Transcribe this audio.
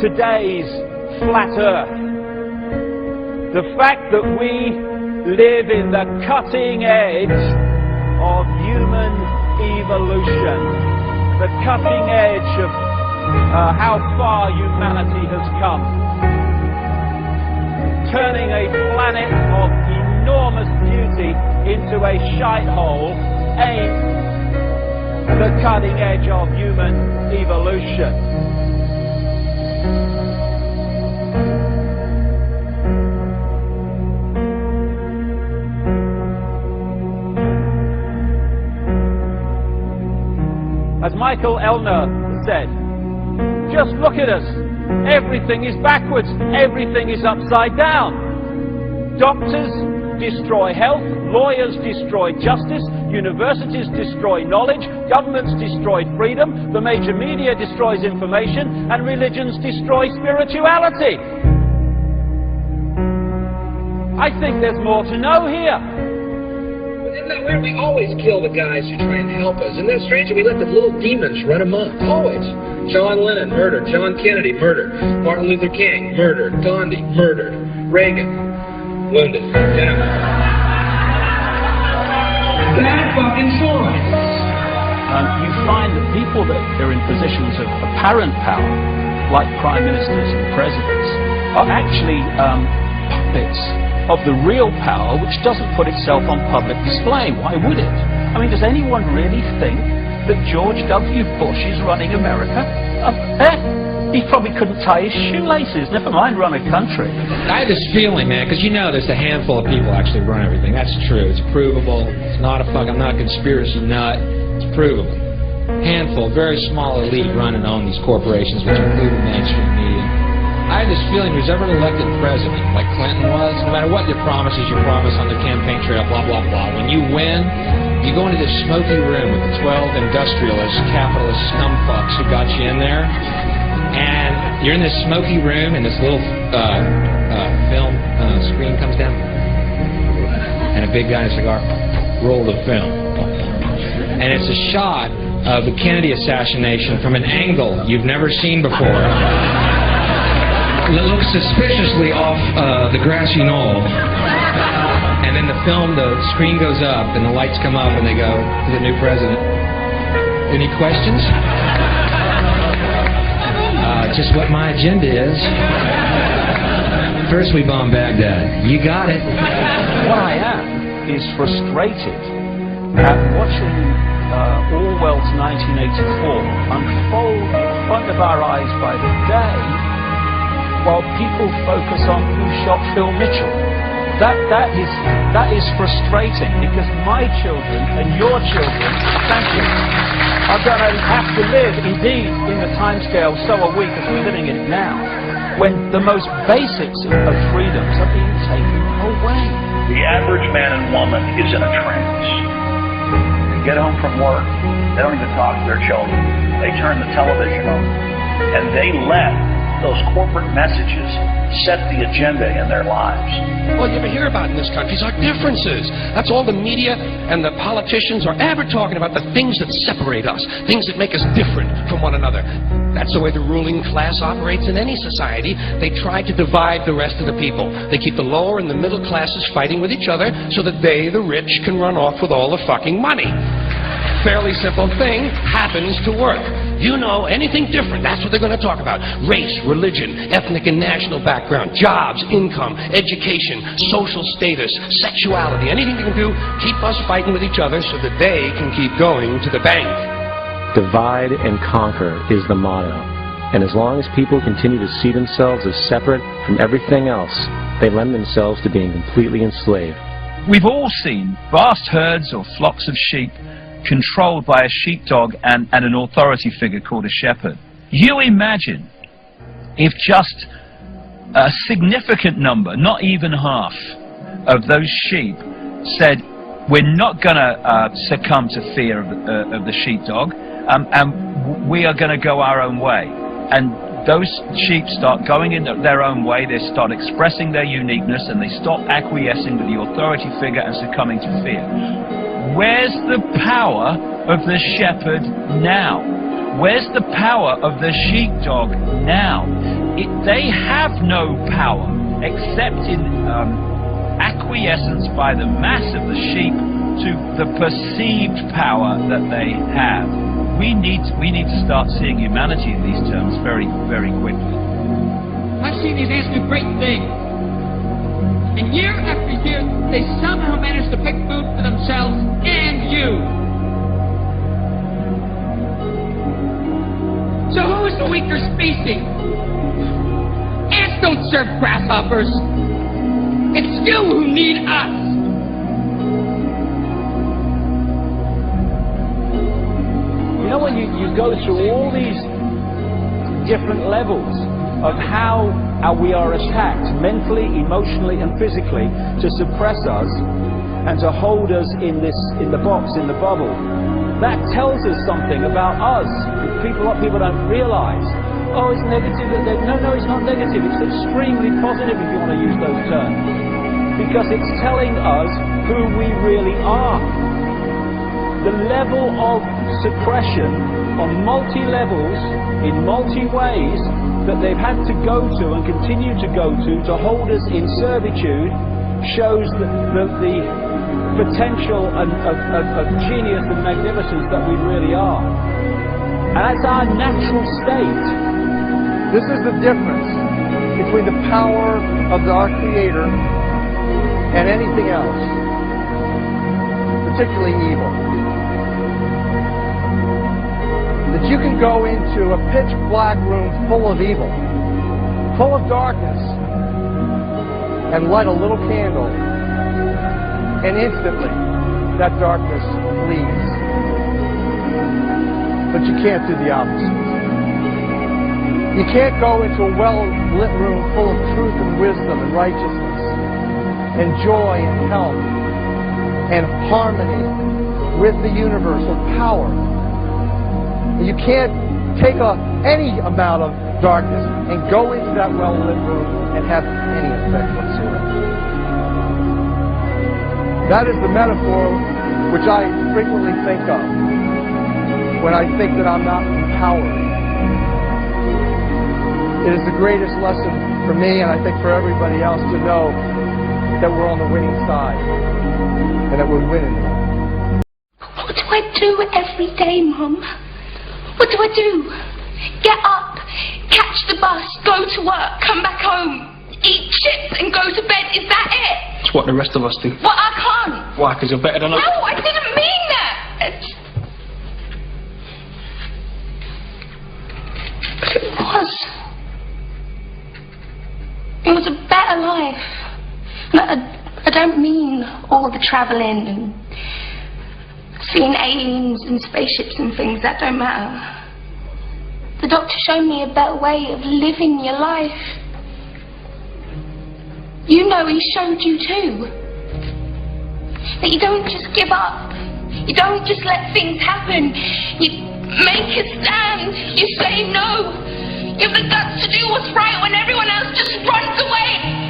today's flat earth. The fact that we live in the cutting edge of human evolution, the cutting edge of how far humanity has come, turning a planet of enormous beauty into a shithole ain't the cutting edge of human evolution. As Michael Elner said, just look at us. Everything is backwards. Everything is upside down. Doctors destroy health. Lawyers destroy justice. Universities destroy knowledge. Governments destroy freedom. The major media destroys information. And religions destroy spirituality. I think there's more to know here. Isn't that weird? We always kill the guys who try and help us. Isn't that strange? We let the little demons run amok. Always. John Lennon, murdered. John Kennedy, murdered. Martin Luther King, murdered. Gandhi, murdered. Reagan, wounded. You know. Bad fucking choice. You find that people that are in positions of apparent power, like prime ministers and presidents, are actually puppets of the real power, which doesn't put itself on public display. Why would it? I mean, does anyone really think that George W. Bush is running America? He probably couldn't tie his shoelaces, never mind run a country. I have this feeling, man, because you know there's a handful of people actually run everything. That's true. It's provable. It's not a I'm not a conspiracy nut. It's provable. Handful, very small elite run and own these corporations, which include the mainstream media. I have this feeling who's ever elected president, like Clinton was, no matter what your promise on the campaign trail, blah, blah, blah. When you win, you go into this smoky room with the 12 industrialist, capitalist scumfucks who got you in there, and you're in this smoky room, and this little film screen comes down, and a big guy in a cigar, roll the film. And it's a shot of the Kennedy assassination from an angle you've never seen before. It looks suspiciously off the grassy knoll, and then the screen goes up, and the lights come up, and they go to the new president. Any questions? Just what my agenda is. First we bomb Baghdad. You got it. What I am is frustrated at watching Orwell's 1984 unfold in front of our eyes by the day, while people focus on who shot Phil Mitchell. That is frustrating, because my children and your children, thank you, are going to have to live, indeed, in the timescale, so are we, because we're living in it now, when the most basics of freedoms are being taken away. The average man and woman is in a trance. They get home from work, they don't even talk to their children. They turn the television on, and they let those corporate messages set the agenda in their lives. All you ever hear about in this country is our differences. That's all the media and the politicians are ever talking about, the things that separate us, things that make us different from one another. That's the way the ruling class operates in any society. They try to divide the rest of the people. They keep the lower and the middle classes fighting with each other so that they, the rich, can run off with all the fucking money. Fairly simple thing, happens to work. You know, anything different, that's what they're going to talk about. Race, religion, ethnic and national background, jobs, income, education, social status, sexuality, anything they can do, keep us fighting with each other so that they can keep going to the bank. Divide and conquer is the motto. And as long as people continue to see themselves as separate from everything else, they lend themselves to being completely enslaved. We've all seen vast herds or flocks of sheep controlled by a sheepdog and an authority figure called a shepherd. You imagine if just a significant number, not even half, of those sheep said, we're not going to succumb to fear of the sheepdog, and we are going to go our own way. And those sheep start going in their own way, they start expressing their uniqueness, and they stop acquiescing to the authority figure and succumbing to fear. Where's the power of the shepherd now? Where's the power of the sheepdog now? they have no power except in acquiescence by the mass of the sheep to the perceived power that they have. We need to start seeing humanity in these terms very, very quickly. I've seen these ants do great things. And year after year, they somehow manage to pick food for themselves and you. So who is the weaker species? Ants don't serve grasshoppers. It's you who need us. You know, when you go through all these different levels of how we are attacked mentally, emotionally and physically to suppress us and to hold us in the box, in the bubble, that tells us something about us. People don't realize. Oh, it's negative. No, it's not negative. It's extremely positive, if you want to use those terms, because it's telling us who we really are. The level of suppression on multi-levels, in multi-ways, that they've had to go to and continue to go to hold us in servitude shows the potential of genius and magnificence that we really are. And that's our natural state. This is the difference between the power of our Creator and anything else, particularly evil. That you can go into a pitch black room full of evil, full of darkness, and light a little candle, and instantly that darkness flees. But you can't do the opposite. You can't go into a well-lit room full of truth and wisdom and righteousness and joy and health and harmony with the universal power. You can't take any amount of darkness and go into that well-lit room and have any effect whatsoever. That is the metaphor which I frequently think of when I think that I'm not empowered. It is the greatest lesson for me, and I think for everybody else, to know that we're on the winning side and that we're winning. What do I do every day, Mum? What do I do? Get up, catch the bus, go to work, come back home, eat chips and go to bed. Is that it? It's what the rest of us do. Well, I can't. Why? Because you're better than us? No, I didn't mean that. It was a better life. I don't mean all the travelling and seeing aliens and spaceships and things. That don't matter. The doctor showed me a better way of living your life. You know he showed you too. That you don't just give up. You don't just let things happen. You make a stand. You say no. You have the guts to do what's right when everyone else just runs away.